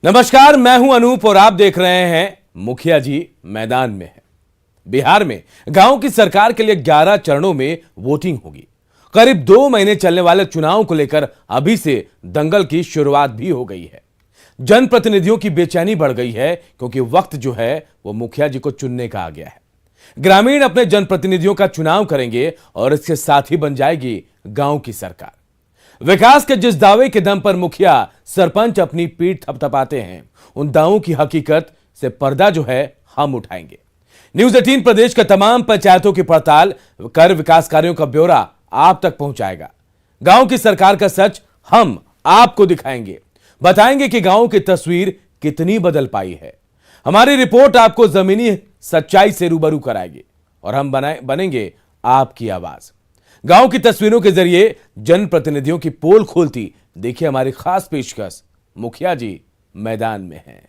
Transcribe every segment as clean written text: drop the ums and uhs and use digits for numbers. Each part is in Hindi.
नमस्कार, मैं हूं अनूप और आप देख रहे हैं मुखिया जी मैदान में है। बिहार में गांव की सरकार के लिए 11 चरणों में वोटिंग होगी। करीब 2 महीने चलने वाले चुनाव को लेकर अभी से दंगल की शुरुआत भी हो गई है। जनप्रतिनिधियों की बेचैनी बढ़ गई है क्योंकि वक्त जो है वो मुखिया जी को चुनने का आ गया है। ग्रामीण अपने जनप्रतिनिधियों का चुनाव करेंगे और इसके साथ ही बन जाएगी गांव की सरकार। विकास के जिस दावे के दम पर मुखिया सरपंच अपनी पीठ थपथपाते हैं, उन दावों की हकीकत से पर्दा जो है हम उठाएंगे। न्यूज़ 18 प्रदेश के तमाम पंचायतों की पड़ताल कर विकास कार्यों का ब्यौरा आप तक पहुंचाएगा। गांव की सरकार का सच हम आपको दिखाएंगे, बताएंगे कि गांव की तस्वीर कितनी बदल पाई है। हमारी रिपोर्ट आपको जमीनी सच्चाई से रूबरू कराएगी और हम बनेंगे आपकी आवाज। गांव की तस्वीरों के जरिए जनप्रतिनिधियों की पोल खोलती देखिए हमारी खास पेशकश, मुखिया जी मैदान में हैं।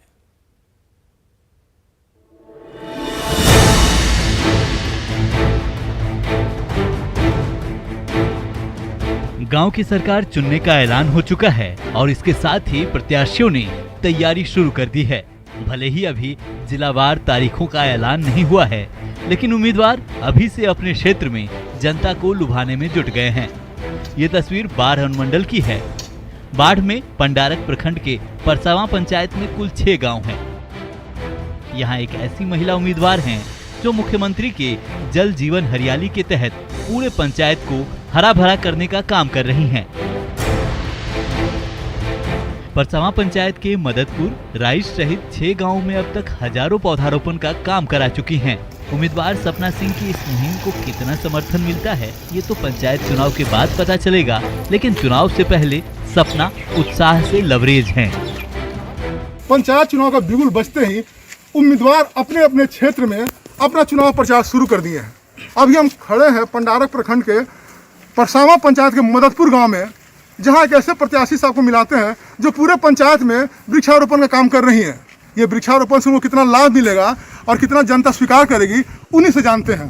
गांव की सरकार चुनने का ऐलान हो चुका है और इसके साथ ही प्रत्याशियों ने तैयारी शुरू कर दी है। भले ही अभी जिलावार तारीखों का ऐलान नहीं हुआ है, लेकिन उम्मीदवार अभी से अपने क्षेत्र में जनता को लुभाने में जुट गए हैं। ये तस्वीर बाढ़ अनुमंडल की है। बाढ़ में पंडारक प्रखंड के परसावा पंचायत में कुल 6 गांव हैं। यहाँ एक ऐसी महिला उम्मीदवार हैं जो मुख्यमंत्री के जल जीवन हरियाली के तहत पूरे पंचायत को हरा भरा करने का काम कर रही हैं। परसावा पंचायत के मददपुर, राइस सहित 6 गांवों में अब तक हजारों पौधारोपण का काम करा चुकी हैं। उम्मीदवार सपना सिंह की इस मुहिम को कितना समर्थन मिलता है ये तो पंचायत चुनाव के बाद पता चलेगा, लेकिन चुनाव से पहले सपना उत्साह से लबरेज हैं। पंचायत चुनाव का बिगुल बजते ही उम्मीदवार अपने अपने क्षेत्र में अपना चुनाव प्रचार शुरू कर दिए हैं। अभी हम खड़े हैं पंडारक प्रखंड के परसावा पंचायत के मददपुर गांव में, जहां एक ऐसे प्रत्याशी साहब को मिलाते हैं जो पूरे पंचायत में वृक्षारोपण का काम कर रही हैं। ये वृक्षारोपण से उनको कितना लाभ मिलेगा और कितना जनता स्वीकार करेगी, उन्हीं से जानते हैं।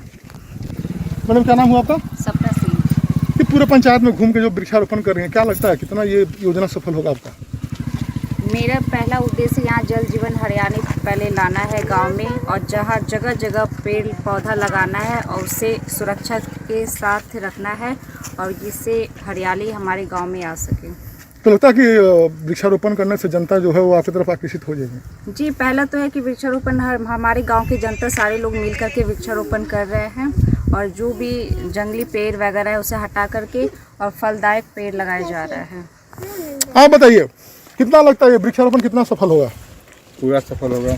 मैडम, क्या नाम हुआ आपका? सपना सिंह। कि पूरे पंचायत में घूम के जो वृक्षारोपण कर रही हैं, क्या लगता है कितना ये योजना सफल होगा आपका? मेरा पहला उद्देश्य यहाँ जल जीवन हरियाली पहले लाना है गांव में, और जहाँ जगह जगह पेड़ पौधा लगाना है और उसे सुरक्षा के साथ रखना है और जिससे हरियाली हमारे गांव में आ सके। तो लगता है कि वृक्षारोपण करने से जनता जो है वो आपकी तरफ आकर्षित हो जाएगी? जी, पहला तो है कि वृक्षारोपण हमारे गांव की जनता सारे लोग मिल करके वृक्षारोपण कर रहे हैं और जो भी जंगली पेड़ वगैरह है उसे हटा करके और फलदायक पेड़ लगाए जा रहे हैं। आप बताइए, कितना लगता है वृक्षारोपण कितना सफल होगा? पूरा सफल होगा।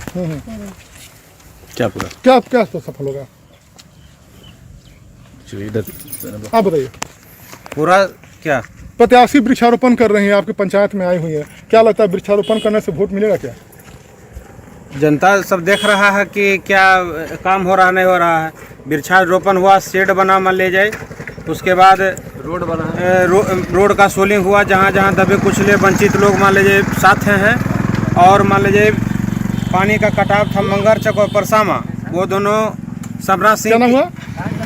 क्या पूरा? क्या सफल होगा? आप बताइए। पूरा क्या? प्रत्याशी वृक्षारोपण कर रही हैं, आपकी पंचायत में आई हुई है, क्या लगता है वृक्षारोपण करने से वोट मिलेगा क्या? जनता सब देख रहा है कि क्या काम हो रहा नहीं हो रहा है। वृक्षारोपण हुआ, शेड बना मान ले जाए, उसके बाद रोड बना, रोड का सोलिंग हुआ, जहाँ जहाँ दबे कुचले वंचित लोग मान लीजिए साथ हैं, और मान लीजिए पानी का कटाव था मंगर चक और परसावा, वो दोनों सपना सिंह। क्या नाम हुआ?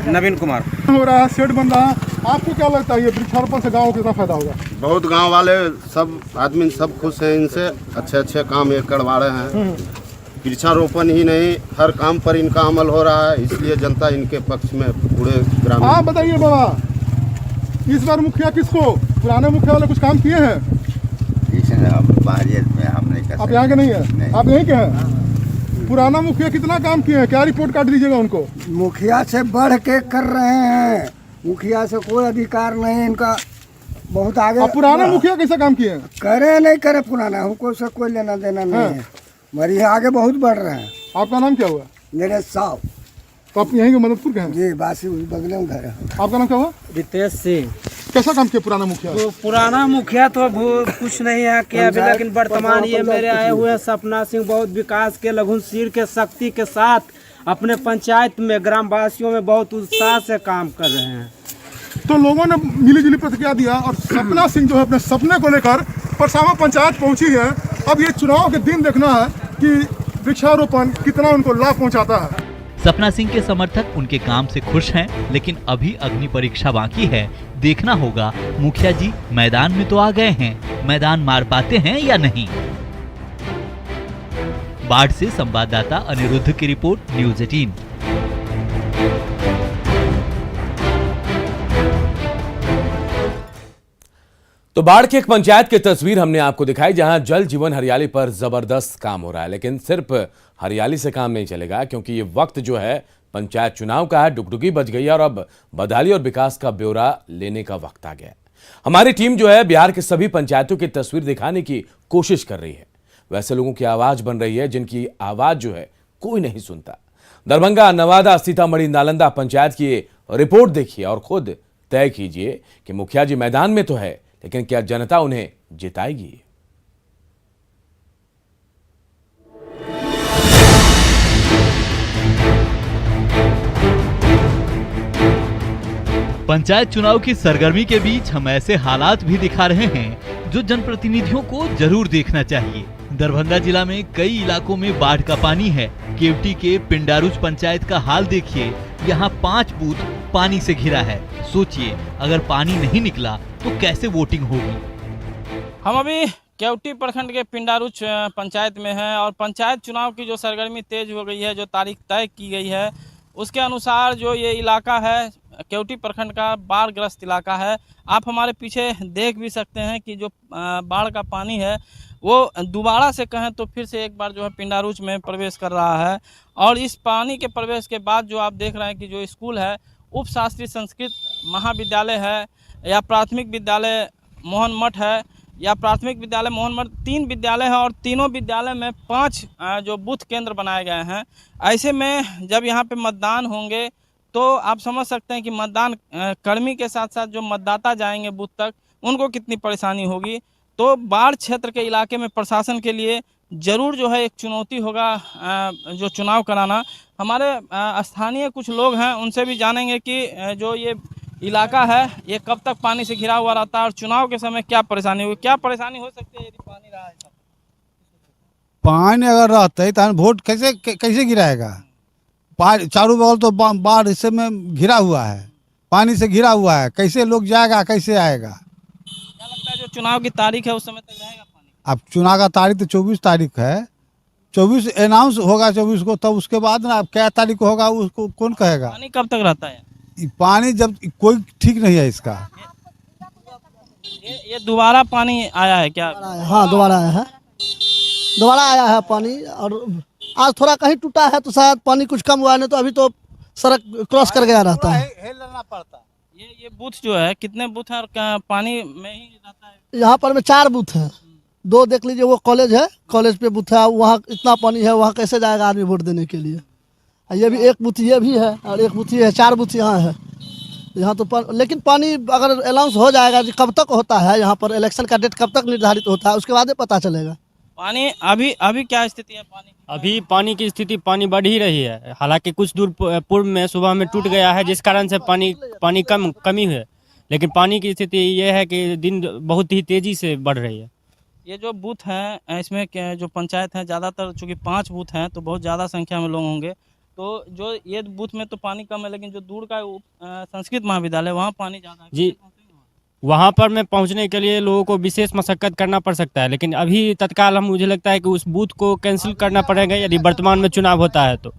नवीन कुमार। हो रहा है, शेड बन रहा है, आपको क्या लगता है ये वृक्षारोपण से गाँव को कितना फायदा होगा? बहुत गांव वाले सब आदमी सब खुश हैं, इनसे अच्छे अच्छे काम ये करवा रहे हैं। वृक्षारोपण ही नहीं, हर काम पर इनका अमल हो रहा है, इसलिए जनता इनके पक्ष में पूरे ग्रामीण। आप बताइए बाबा, इस बार मुखिया किसको? पुराने मुखिया वाले कुछ काम किए हैं? आप यहाँ के नहीं है? आप यहीं के हैं? पुराना मुखिया कितना काम किए हैं, क्या रिपोर्ट कार्ड दीजिएगा उनको? मुखिया से बढ़ के कर रहे हैं, मुखिया से कोई अधिकार नहीं इनका, बहुत आगे। अब पुराना मुखिया कैसा काम किए हैं? करे नहीं करे पुराना, हमको से कोई लेना देना नहीं है, मरी आगे बहुत बढ़ रहे हैं। आपका नाम क्या हुआ? मेरे साहब। तो आप यहीं के मददपुर के हैं? जी, बासी बगले में घर है। आपका नाम क्या हुआ? रितेश सिंह। कैसा काम किया पुराना मुखिया? तो पुराना मुखिया तो कुछ नहीं है किया अभी, लेकिन वर्तमान ये मेरे आए हुए सपना सिंह बहुत विकास के लघु सिर के शक्ति के साथ अपने पंचायत में ग्रामवासियों में बहुत उत्साह से काम कर रहे हैं। तो लोगों ने मिली जुली प्रतिक्रिया दिया और सपना सिंह जो है अपने सपने को लेकर परसावा पंचायत पहुंची है। अब ये चुनाव के दिन देखना है कि वृक्षारोपण कितना उनको लाभ पहुंचाता है। सपना सिंह के समर्थक उनके काम से खुश हैं, लेकिन अभी अग्नि परीक्षा बाकी है। देखना होगा मुखिया जी मैदान में तो आ गए हैं, मैदान मार पाते हैं या नहीं। बाढ़ से संवाददाता अनिरुद्ध की रिपोर्ट, न्यूज़ 18। तो बाढ़ की एक पंचायत की तस्वीर हमने आपको दिखाई जहां जल जीवन हरियाली पर जबरदस्त काम हो रहा है। लेकिन सिर्फ हरियाली से काम नहीं चलेगा, क्योंकि ये वक्त जो है पंचायत चुनाव का है, डुगडुगी बज गई है और अब बदहाली और विकास का ब्यौरा लेने का वक्त आ गया है। हमारी टीम जो है बिहार के सभी पंचायतों की तस्वीर दिखाने की कोशिश कर रही है। वैसे लोगों की आवाज बन रही है जिनकी आवाज जो है कोई नहीं सुनता। दरभंगा, नवादा, सीतामढ़ी, नालंदा पंचायत की रिपोर्ट देखिए और खुद तय कीजिए कि मुखिया जी मैदान में तो है, लेकिन क्या जनता उन्हें जिताएगी? पंचायत चुनाव की सरगर्मी के बीच हम ऐसे हालात भी दिखा रहे हैं जो जनप्रतिनिधियों को जरूर देखना चाहिए। दरभंगा जिला में कई इलाकों में बाढ़ का पानी है। केवटी के पिंडारुच पंचायत का हाल देखिए, यहाँ 5 बूथ पानी से घिरा है। सोचिए अगर पानी नहीं निकला तो कैसे वोटिंग होगी। हम अभी केवटी प्रखंड के पिंडारुच पंचायत में हैं और पंचायत चुनाव की जो सरगर्मी तेज हो गई है, जो तारीख तय की गई है, उसके अनुसार जो ये इलाका है केवटी प्रखंड का बाढ़ग्रस्त इलाका है। आप हमारे पीछे देख भी सकते हैं कि जो बाढ़ का पानी है वो दोबारा से कहें तो फिर से एक बार जो है पिंडारुच में प्रवेश कर रहा है। और इस पानी के प्रवेश के बाद जो आप देख रहे हैं कि जो स्कूल है, उप शास्त्रीय संस्कृत महाविद्यालय है या प्राथमिक विद्यालय मोहन मठ है या प्राथमिक विद्यालय मोहन मठ, 3 विद्यालय है और तीनों विद्यालय में 5 जो बूथ केंद्र बनाए गए हैं। ऐसे में जब यहाँ पे मतदान होंगे तो आप समझ सकते हैं कि मतदान कर्मी के साथ साथ जो मतदाता जाएंगे बूथ तक, उनको कितनी परेशानी होगी। तो बाढ़ क्षेत्र के इलाके में प्रशासन के लिए ज़रूर जो है एक चुनौती होगा जो चुनाव कराना। हमारे स्थानीय कुछ लोग हैं, उनसे भी जानेंगे कि जो ये इलाका है ये कब तक पानी से घिरा हुआ रहता है और चुनाव के समय क्या परेशानी होगी, क्या परेशानी हो सकती है यदि पानी रहा है। पानी अगर रहता है तो वोट कैसे गिराएगा? चारों बगल तो बाढ़ इससे में घिरा हुआ है, पानी से घिरा हुआ है, कैसे लोग जाएगा, कैसे आएगा? क्या लगता है जो चुनाव की तारीख है उस समय तक रहेगा पानी? अब चुनाव का तारीख तो 24 तारीख है, 24 अनाउंस होगा 24 को, तब उसके बाद ना क्या तारीख को होगा उसको कौन कहेगा? पानी कब तक रहता है? पानी जब कोई ठीक नहीं है इसका। ये दोबारा पानी आया है क्या? हाँ, दोबारा आया है, दोबारा आया है पानी। और आज थोड़ा कहीं टूटा है तो शायद पानी कुछ कम हुआ है, नहीं तो अभी तो सड़क क्रॉस कर गया रहता है। लेना पड़ता। ये बूथ जो है, कितने बूथ है और पानी में ही रहता है? यहाँ पर में 4 बूथ हैं। 2 देख लीजिए, वो कॉलेज है, कॉलेज पे बूथ है, वहाँ इतना पानी है, वहाँ कैसे जाएगा आदमी वोट देने के लिए। ये भी एक बूथ ये भी है और एक बूथ ये है, 4 बूथ यहाँ है। यहाँ तो लेकिन पानी अगर अनाउंस हो जाएगा कि कब तक होता है, यहाँ पर इलेक्शन का डेट कब तक निर्धारित होता है, उसके बाद ही पता चलेगा। पानी अभी क्या स्थिति है पानी? अभी पानी की स्थिति पानी बढ़ ही रही है। हालांकि कुछ दूर पूर्व में सुबह में टूट गया है, जिस कारण से पानी कमी है, लेकिन पानी की स्थिति ये है कि दिन बहुत ही तेजी से बढ़ रही है। ये जो बूथ हैं इसमें जो पंचायत है, ज़्यादातर चूँकि 5 बूथ हैं तो बहुत ज़्यादा संख्या में लोग होंगे। तो जो ये बूथ में तो पानी कम है, लेकिन जो दूर का संस्कृत महाविद्यालय वहाँ पानी ज़्यादा है जी। वहाँ पर मैं पहुँचने के लिए लोगों को विशेष मशक्कत करना पड़ सकता है, लेकिन अभी तत्काल मुझे लगता है कि उस बूथ को कैंसिल करना पड़ेगा यदि वर्तमान में चुनाव होता है तो।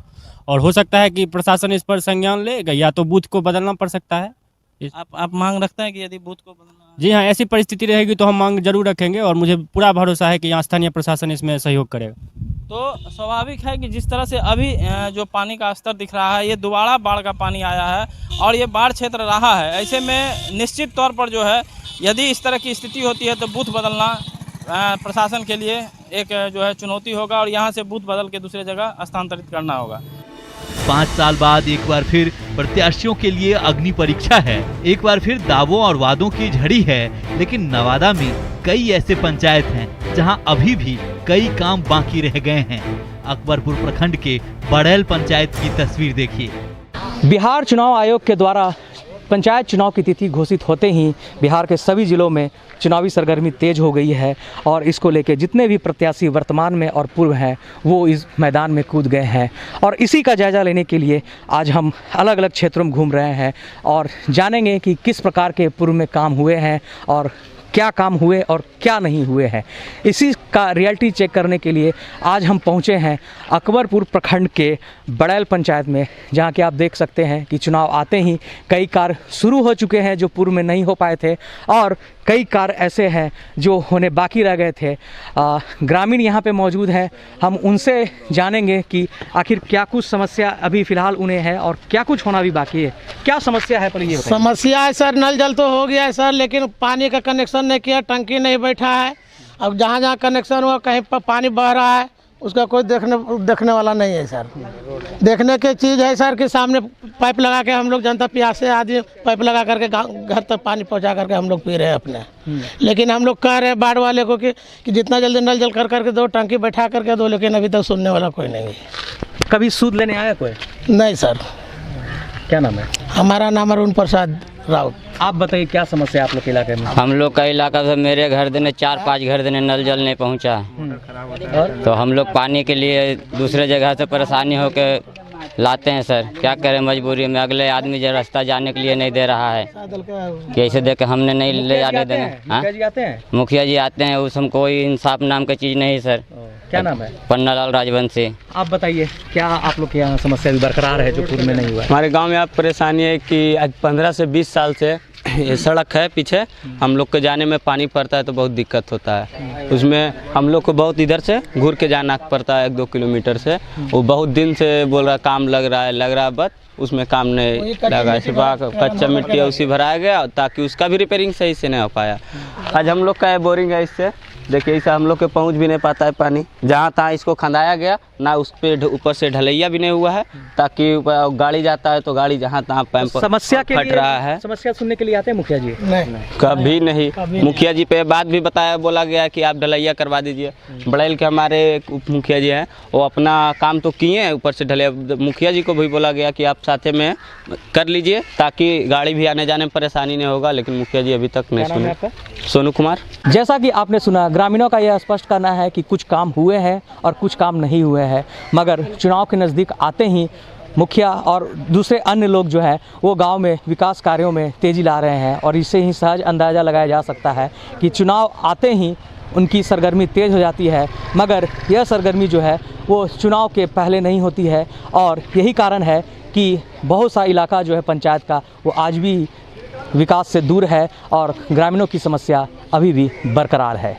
और हो सकता है कि प्रशासन इस पर संज्ञान लेगा या तो बूथ को बदलना पड़ सकता है। आप मांग रखते हैं कि यदि बूथ को बदलना? जी हाँ, ऐसी परिस्थिति रहेगी तो हम मांग जरूर रखेंगे और मुझे पूरा भरोसा है कि यहाँ स्थानीय प्रशासन इसमें सहयोग करेगा। तो स्वाभाविक है कि जिस तरह से अभी जो पानी का स्तर दिख रहा है, ये दोबारा बाढ़ का पानी आया है और ये बाढ़ क्षेत्र रहा है। ऐसे में निश्चित तौर पर जो है यदि इस तरह की स्थिति होती है तो बूथ बदलना प्रशासन के लिए एक जो है चुनौती होगा और यहाँ से बूथ बदल के दूसरी जगह स्थानांतरित करना होगा। 5 साल बाद एक बार फिर प्रत्याशियों के लिए अग्नि परीक्षा है। एक बार फिर दावों और वादों की झड़ी है, लेकिन नवादा में कई ऐसे पंचायत हैं जहां अभी भी कई काम बाकी रह गए हैं। अकबरपुर प्रखंड के बड़ैल पंचायत की तस्वीर देखिए। बिहार चुनाव आयोग के द्वारा पंचायत चुनाव की तिथि घोषित होते ही बिहार के सभी जिलों में चुनावी सरगर्मी तेज हो गई है और इसको लेकर जितने भी प्रत्याशी वर्तमान में और पूर्व हैं वो इस मैदान में कूद गए हैं। और इसी का जायज़ा लेने के लिए आज हम अलग अलग क्षेत्रों में घूम रहे हैं और जानेंगे कि किस प्रकार के पूर्व में काम हुए हैं और क्या काम हुए और क्या नहीं हुए हैं, इसी का रियलिटी चेक करने के लिए आज हम पहुंचे हैं अकबरपुर प्रखंड के बड़ैल पंचायत में, जहां कि आप देख सकते हैं कि चुनाव आते ही कई कार्य शुरू हो चुके हैं जो पूर्व में नहीं हो पाए थे और कई कार्य ऐसे हैं जो होने बाकी रह गए थे। ग्रामीण यहाँ पे मौजूद हैं, हम उनसे जानेंगे कि आखिर क्या कुछ समस्या अभी फ़िलहाल उन्हें है और क्या कुछ होना भी बाकी है। क्या समस्या है पहले ये बताइए। समस्या है सर, नल जल तो हो गया है सर, लेकिन पानी का कनेक्शन नहीं किया, टंकी नहीं बैठा है। अब जहाँ जहाँ कनेक्शन हुआ कहीं पर पानी बह रहा है, उसका कोई देखने वाला नहीं है सर। देखने की चीज़ है सर कि सामने पाइप लगा के हम लोग जनता प्यासे आदमी पाइप लगा करके घर तक पानी पहुंचा करके हम लोग पी रहे हैं अपने। लेकिन हम लोग कह रहे हैं बाढ़ वाले को कि जितना जल्दी नल जल कर करके दो, टंकी बैठा करके दो, लेकिन अभी तक सुनने वाला कोई नहीं है। कभी सूद लेने आया कोई? नहीं सर। क्या नाम है? हमारा नाम अरुण प्रसाद राउत। आप बताइए क्या समस्या है आप लोग के इलाके में? हम लोग का इलाका से मेरे घर देने 4-5 घर देने नल जल नहीं पहुंचा, तो हम लोग पानी के लिए दूसरे जगह से परेशानी होकर लाते हैं सर। क्या करें, मजबूरी में अगले आदमी जो रास्ता जाने के लिए नहीं दे रहा है, कैसे देख हमने नहीं ले जाने देना। मुखिया जी आते हैं, उसमें कोई इंसाफ नाम की चीज़ नहीं सर। क्या नाम है? पन्नालाल राजवंशी। आप बताइए क्या आप लोग के यहाँ समस्या भी बरकरार है जो पूर्व में नहीं हुआ है? हमारे गांव में आप परेशानी है कि आज 15 से 20 साल से ये सड़क है पीछे, हम लोग के जाने में पानी पड़ता है तो बहुत दिक्कत होता है। उसमें हम लोग को बहुत इधर से घूर के जाना पड़ता है 1-2 किलोमीटर से। वो बहुत दिन से बोल रहा काम लग रहा है बट उसमें काम नहीं लगा, सिर्फ कच्चा मिट्टी उसी भराया गया ताकि उसका भी रिपेयरिंग सही से नहीं हो पाया। आज हम लोग का बोरिंग है, इससे देखिए इसे हम लोग के पहुंच भी नहीं पाता है पानी। जहाँ तहाँ इसको खंदाया गया ना, उस पे ऊपर से ढलैया भी नहीं हुआ है ताकि गाड़ी जाता है तो गाड़ी जहाँ तहाँ पैंप समस्या के फट रहा है। समस्या सुनने के लिए आते हैं मुखिया जी? नहीं, कभी नहीं। मुखिया जी पे बात भी बताया, बोला गया कि आप ढलैया करवा दीजिए। बड़ैल के हमारे उप मुखिया जी हैं, वो अपना काम तो किए हैं, ऊपर से ढलैया मुखिया जी को भी बोला गया कि आप साथे में कर लीजिए ताकि गाड़ी भी आने जाने में परेशानी नहीं होगा, लेकिन मुखिया जी अभी तक नहीं सुने। सोनू कुमार। जैसा कि आपने सुना, ग्रामीणों का यह स्पष्ट करना है कि कुछ काम हुए हैं और कुछ काम नहीं हुए हैं, मगर चुनाव के नज़दीक आते ही मुखिया और दूसरे अन्य लोग जो हैं वो गांव में विकास कार्यों में तेज़ी ला रहे हैं और इससे ही सहज अंदाज़ा लगाया जा सकता है कि चुनाव आते ही उनकी सरगर्मी तेज़ हो जाती है, मगर यह सरगर्मी जो है वो चुनाव के पहले नहीं होती है और यही कारण है कि बहुत सा इलाका जो है पंचायत का वो आज भी विकास से दूर है और ग्रामीणों की समस्या अभी भी बरकरार है।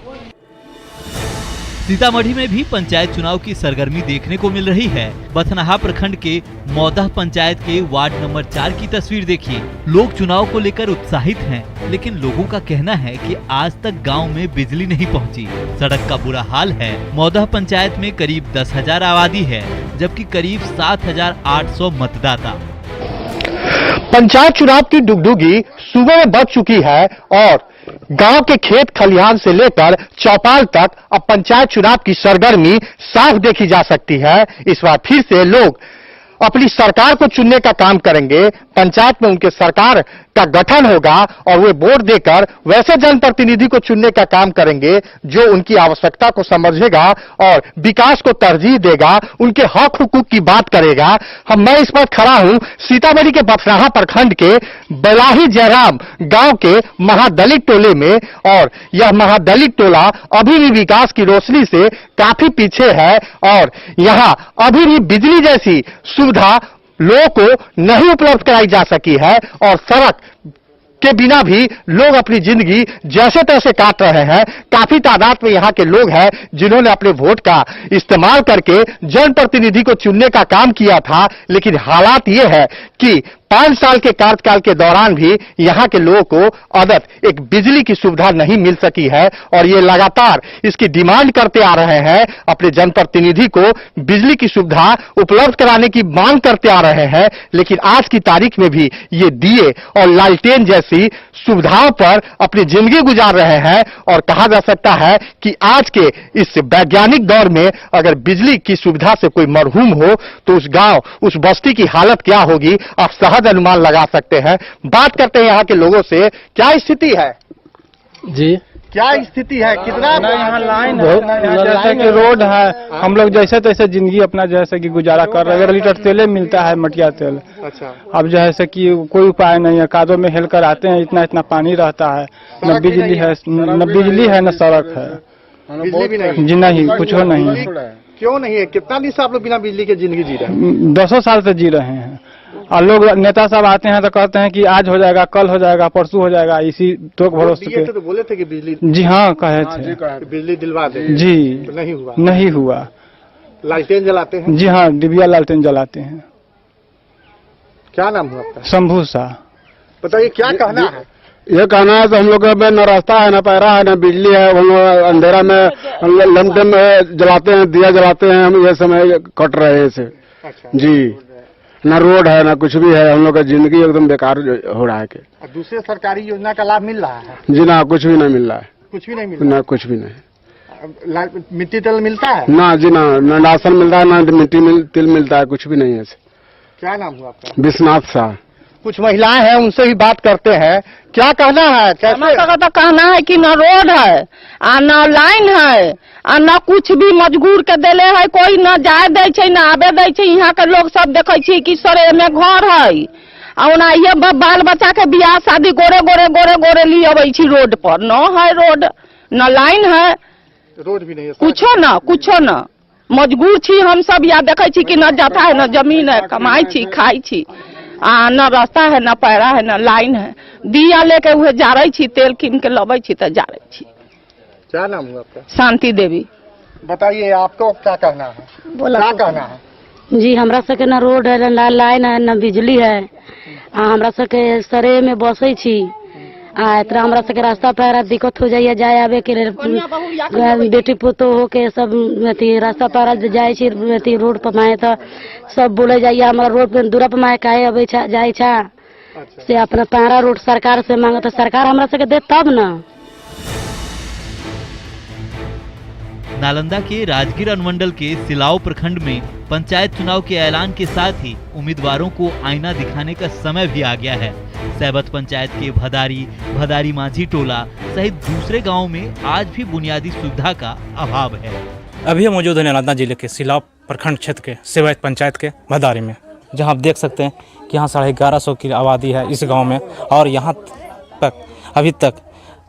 सीतामढ़ी में भी पंचायत चुनाव की सरगर्मी देखने को मिल रही है। बथनाहा प्रखंड के मौदह पंचायत के वार्ड नंबर 4 की तस्वीर देखिए। लोग चुनाव को लेकर उत्साहित हैं, लेकिन लोगों का कहना है कि आज तक गांव में बिजली नहीं पहुंची। सड़क का बुरा हाल है। मौदह पंचायत में करीब 10,000 आबादी है, जबकि करीब 7,800 मतदाता। पंचायत चुनाव की डुगडुगी सुबह में बज चुकी है और गांव के खेत खलिहान से लेकर चौपाल तक अब पंचायत चुनाव की सरगर्मी साफ देखी जा सकती है। इस बार फिर से लोग अपनी सरकार को चुनने का काम करेंगे। पंचायत में उनके सरकार का गठन होगा और वे वोट देकर वैसे जनप्रतिनिधि को चुनने का काम करेंगे जो उनकी आवश्यकता को समझेगा और विकास को तरजीह देगा, उनके हक हुकूक की बात करेगा। मैं इस पर खड़ा हूं सीतामढ़ी के बथनाहा प्रखंड के बलाही जयराम गांव के महादलित टोले में और यह महादलित टोला अभी भी विकास की रोशनी से काफी पीछे है और यहां अभी भी बिजली जैसी सुविधा लोगों को नहीं उपलब्ध कराई जा सकी है और सड़क के बिना भी लोग अपनी जिंदगी जैसे तैसे काट रहे हैं। काफी तादाद में यहाँ के लोग हैं जिन्होंने अपने वोट का इस्तेमाल करके जनप्रतिनिधि को चुनने का काम किया था, लेकिन हालात ये है कि 5 साल के कार्यकाल के दौरान भी यहाँ के लोगों को अदद एक बिजली की सुविधा नहीं मिल सकी है और ये लगातार इसकी डिमांड करते आ रहे हैं। अपने जनप्रतिनिधि को बिजली की सुविधा उपलब्ध कराने की मांग करते आ रहे हैं, लेकिन आज की तारीख में भी ये दिए और लालटेन जैसी सुविधाओं पर अपनी जिंदगी गुजार रहे हैं और कहा जा सकता है कि आज के इस वैज्ञानिक दौर में अगर बिजली की सुविधा से कोई मरहूम हो तो उस गांव, उस बस्ती की हालत क्या होगी आप सहज अनुमान लगा सकते हैं। बात करते हैं यहाँ के लोगों से, क्या स्थिति है जी? क्या स्थिति है, कितना यहाँ लाइन जैसे कि रोड है, हम लोग जैसे तैसे जिंदगी अपना जैसे कि गुजारा कर रहे हैं। 1 लीटर तेल मिलता है, मटिया तेल। अच्छा, अब जैसे कि कोई उपाय नहीं है, कादों में हेल कर आते हैं, इतना इतना पानी रहता है, न बिजली है, न सड़क है, बिजली भी नहीं जी नहीं, कुछ हो नहीं। क्यों नहीं है? कितना दिन से आप लोग बिना बिजली के जिंदगी जी रहे हैं? 10 साल से जी रहे हैं। और लोग नेता सब आते हैं तो कहते हैं कि आज हो जाएगा, कल हो जाएगा, परसों हो जाएगा, इसी तो भरोसे के। तो बोले थे कि बिजली, जी हाँ, कहे थे बिजली दिलवा दे जी, तो नहीं हुआ। नहीं हुआ। लालटेन जलाते हैं? जी हाँ, डिबिया लालटेन जलाते हैं। क्या नाम है आपका? शंभू शाह। बताइए क्या कहना है? ये कहना है तो हम लोग में न रास्ता है, न पैरा है, न बिजली है। हम लोग अंधेरा में लमटम जलाते हैं, दिया जलाते हैं, हम ये समय कट रहे हैं इसे। जी, न रोड है, न कुछ भी है। हम लोग का जिंदगी एकदम बेकार हो रहा है। दूसरे सरकारी योजना का लाभ मिल रहा है? जी ना, कुछ भी नहीं मिल रहा है। कुछ भी नहीं मिल रहा? ना, कुछ भी नहीं। मिट्टी तेल मिलता है? ना जी ना, न राशन मिलता है, न मिट्टी तेल मिलता है, कुछ भी नहीं है। क्या नाम हुआ आपका? विश्वनाथ शाह। कुछ महिलाएं हैं, उनसे भी बात करते हैं। क्या कहना है? हमारा तो कहना है कि न रोड है आ न लाइन है आ न कुछ भी मजबूर के देले है, कोई न जाए दे छै न आबे दे छै। यहाँ के लोग सब देखे छी कि सरे में घर है आ ये बाल बच्चा के बियाह शादी गोरे गोरे गोरे गोरे लिए अबै छी रोड पर। न है रोड, न लाइन है, रोड भी नहीं है, कुछो न मजबूर छी हम सब। या देखे छी कि न जथा है, न जमीन है, कमाई छी, खाई छी, न रास्ता है, न पैरा है, न लाइन है। दिया लेके उहे जा रही छी, तेल कीन के लबे छी तो जा रही छी। क्या नाम हुआ आपका? शांति देवी। बताइए आपको क्या कहना है? क्या कहना है? जी, हमरा सबके न रोड है, न लाइन है, न बिजली है। हमरा सबके सरे में बसे छी। इतना हमरा सबके रास्ता पैरा दिक्कत हो जाइए, जाए आवे के लिए। बेटी पुतो हो के सब अथी रास्ता पैरा जाए छी, अथी रोड पर माए तो सब बोले जाइए हमारा रोड पे दूरा पर माए काहे अबे छा जाए छा से अपना पैरा रोड सरकार से मांगे तो सरकार हमरा सबके दे तब ना। नालंदा के राजगीर अनुमंडल के सिलाव प्रखंड में पंचायत चुनाव के ऐलान के साथ ही उम्मीदवारों को आईना दिखाने का समय भी आ गया है। सैबत पंचायत के भदारी माझी टोला सहित दूसरे गांवों में आज भी बुनियादी सुविधा का अभाव है। अभी हम मौजूद हैं नालंदा जिले के सिलाव प्रखंड क्षेत्र के सेवैत पंचायत के भदारी में, जहां आप देख सकते हैं कि यहाँ 1150 की आबादी है इस गाँव में। और यहाँ तक अभी तक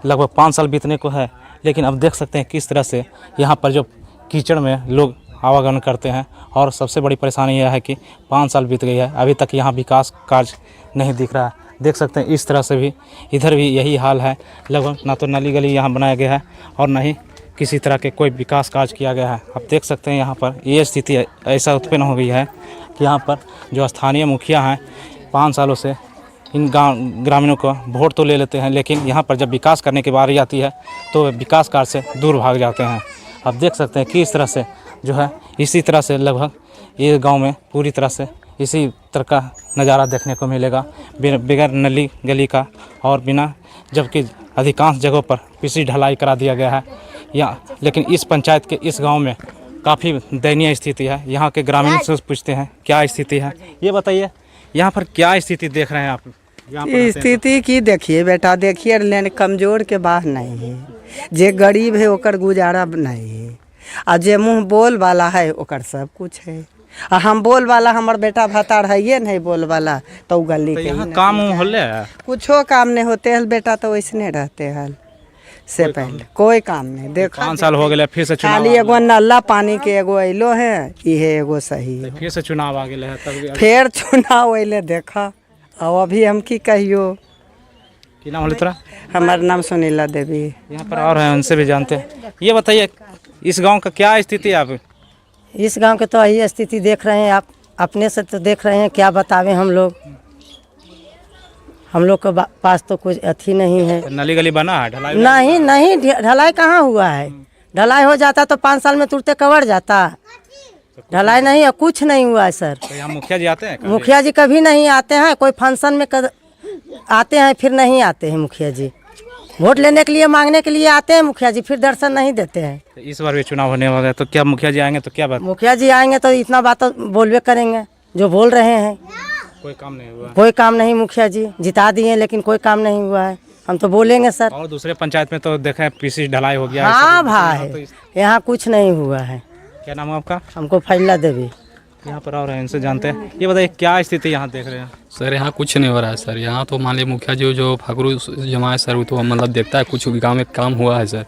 लगभग 5 साल बीतने को है, लेकिन अब देख सकते हैं किस तरह से यहाँ पर जो कीचड़ में लोग आवागमन करते हैं। और सबसे बड़ी परेशानी यह है कि 5 साल बीत गई है, अभी तक यहाँ विकास कार्य नहीं दिख रहा है। देख सकते हैं इस तरह से भी इधर भी यही हाल है। लगभग ना तो नाली गली यहाँ बनाया गया है और ना ही किसी तरह के कोई विकास कार्य किया गया है। आप देख सकते हैं यहाँ पर ये स्थिति ऐसा उत्पन्न हो गई है कि यहाँ पर जो स्थानीय मुखिया हैं 5 सालों से इन ग्रामीणों को वोट तो ले लेते हैं, लेकिन यहाँ पर जब विकास करने की बारी आती है तो विकास कार्य से दूर भाग जाते हैं। आप देख सकते हैं कि इस तरह से जो है इसी तरह से लगभग ये गांव में पूरी तरह से इसी तरह का नज़ारा देखने को मिलेगा, बगैर नली गली का। और बिना, जबकि अधिकांश जगहों पर पीसी ढलाई करा दिया गया है लेकिन इस पंचायत के इस गांव में काफ़ी दयनीय स्थिति है। यहाँ के ग्रामीण से पूछते हैं क्या स्थिति है। ये बताइए यहाँ पर क्या स्थिति देख रहे हैं आप? स्थिति की देखिए बेटा, देखिए लेन कमजोर के बात नहीं है, जे गरीब है ओकर गुजारा नहीं है, और जे मुँह बोल वाला है ओकर सब कुछ है। आ हम बोल वाला, हमार बेटा भतार है ये नहीं बोल वाला तो गली के यहाँ काम होले कुछो काम नहीं होते है बेटा, तो वैसने रहते हैं से पहले कोई काम नहीं। देखो 5 साल हो गए, फिर से चुनाव, खाली एगो नल्ला पानी के एगो अलो है, इहे एगो सही है। फिर से चुनाव आ गए है, तब फिर चुनाव अले देखा। और अभी हम की कहियो, की नाम होले तोरा? हमारा नाम सुनीला देवी। यहाँ पर और हैं, उनसे भी जानते हैं। ये बताइए इस गांव का क्या स्थिति है? आप इस गांव के तो यही स्थिति देख रहे हैं, आप अपने से तो देख रहे हैं, क्या बतावें हम लोग के पास तो कुछ अथी नहीं है। नली गली बना है? ढलाई नहीं, ढलाई कहाँ हुआ है? ढलाई हो जाता तो 5 साल में तुरंत कवर जाता। ढलाई नहीं है, कुछ नहीं हुआ है सर। तो यहाँ मुखिया जी आते हैं? मुखिया जी कभी नहीं आते हैं, कोई फंक्शन में आते हैं फिर नहीं आते हैं मुखिया जी। वोट लेने के लिए, मांगने के लिए आते हैं मुखिया जी, फिर दर्शन नहीं देते हैं। तो इस बार भी चुनाव होने वाला है, तो क्या मुखिया जी आएंगे तो क्या बात? मुखिया जी आएंगे तो इतना बात तो बोलवे करेंगे जो बोल रहे हैं। कोई काम नहीं हुआ? कोई काम नहीं, मुखिया जी जिता दिए लेकिन कोई काम नहीं हुआ है। हम तो बोलेंगे सर। और दूसरे पंचायत में तो देखा है पीसी ढलाई हो गया है। हाँ भाई, यहाँ कुछ नहीं हुआ है। क्या नाम है आपका? हमको फैला देवी। यहाँ पर और हैं, इनसे जानते हैं। ये बताइए क्या स्थिति यहाँ देख रहे हैं? सर यहाँ कुछ नहीं हो रहा है सर। यहाँ तो मान लीजिए मुखिया जी जो फाकरू जमा है सर, वो तो मतलब देखता है कुछ गांव में काम हुआ है सर।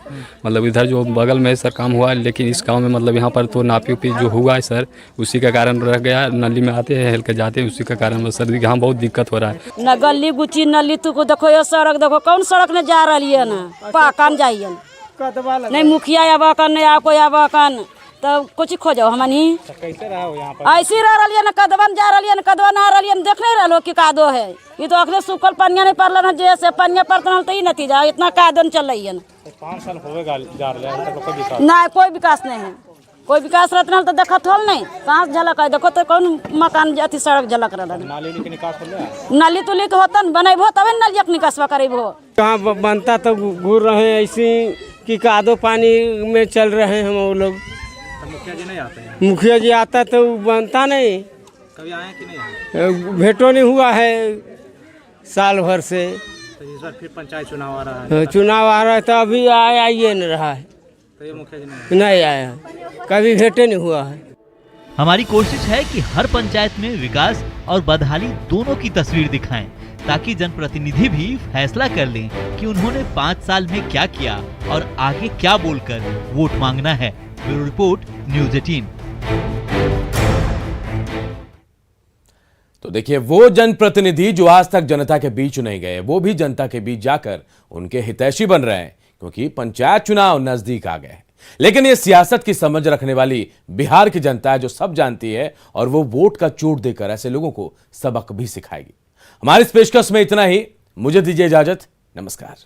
मतलब इधर जो बगल में सर काम हुआ है, लेकिन इस गांव में मतलब यहाँ पर तो नापी उपी जो हुआ है सर, उसी का कारण रह गया। नली में आते हैं, हेल के जाते हैं, उसी का कारण सर यहाँ बहुत दिक्कत हो रहा है। न गली गुची नली तू देखो, ये सड़क देखो, कौन सड़क में जा रही है ना पाकन जाइए, नहीं मुखिया आवा कन नहीं आ कोई आवा कन, तो कुछ खोजो हमनी। कैसे रहा हो यहाँ पर? ऐसी रह रही है ना, कदवन जा रही है ना, कदवन आ रही है, देख नहीं रहो कि कादो है। ये तो अखने सूखल पनिया नहीं पड़ल है, जैसे पनिया पड़ता तो ही नतीजा इतना कादन चल रही है ना। 5 साल होगा जा रहे हैं, ना कोई विकास नहीं है। कोई विकास रहता तो देखा थोल नहीं, कहाँ झलक है देखो तो कौन मकान अति सड़क झलक रहा है। नाली के निकास हो गया, नाली तुली के होता बनबो तब नाली के निकासवा करेबो। कहाँ बनता तो घूर रहे हैं ऐसी कि कादो पानी में चल रहे हैं हम लोग। मुखिया जी नहीं आते हैं? मुखिया जी आता तो बनता नहीं। कभी आए कि नहीं आए? भेंटो नहीं हुआ है साल भर से। तो इस बार फिर पंचायत चुनाव आ रहा है। चुनाव आ रहा है तो अभी आइए नहीं रहा है। तो ये मुखिया जी नहीं आया, कभी भेंटे नहीं हुआ है। हमारी कोशिश है कि हर पंचायत में विकास और बदहाली दोनों की तस्वीर दिखाएं, ताकि जनप्रतिनिधि भी फैसला कर लें कि उन्होंने 5 साल में क्या किया और आगे क्या बोलकर वोट मांगना है। Bureau report, news 18। तो देखिए, वो जनप्रतिनिधि जो आज तक जनता के बीच नहीं गए, वो भी जनता के बीच जाकर उनके हितैषी बन रहे हैं, क्योंकि पंचायत चुनाव नजदीक आ गए हैं। लेकिन ये सियासत की समझ रखने वाली बिहार की जनता है, जो सब जानती है, और वो वोट का चोट देकर ऐसे लोगों को सबक भी सिखाएगी। हमारी इस पेशकश में इतना ही। मुझे दीजिए इजाजत। नमस्कार।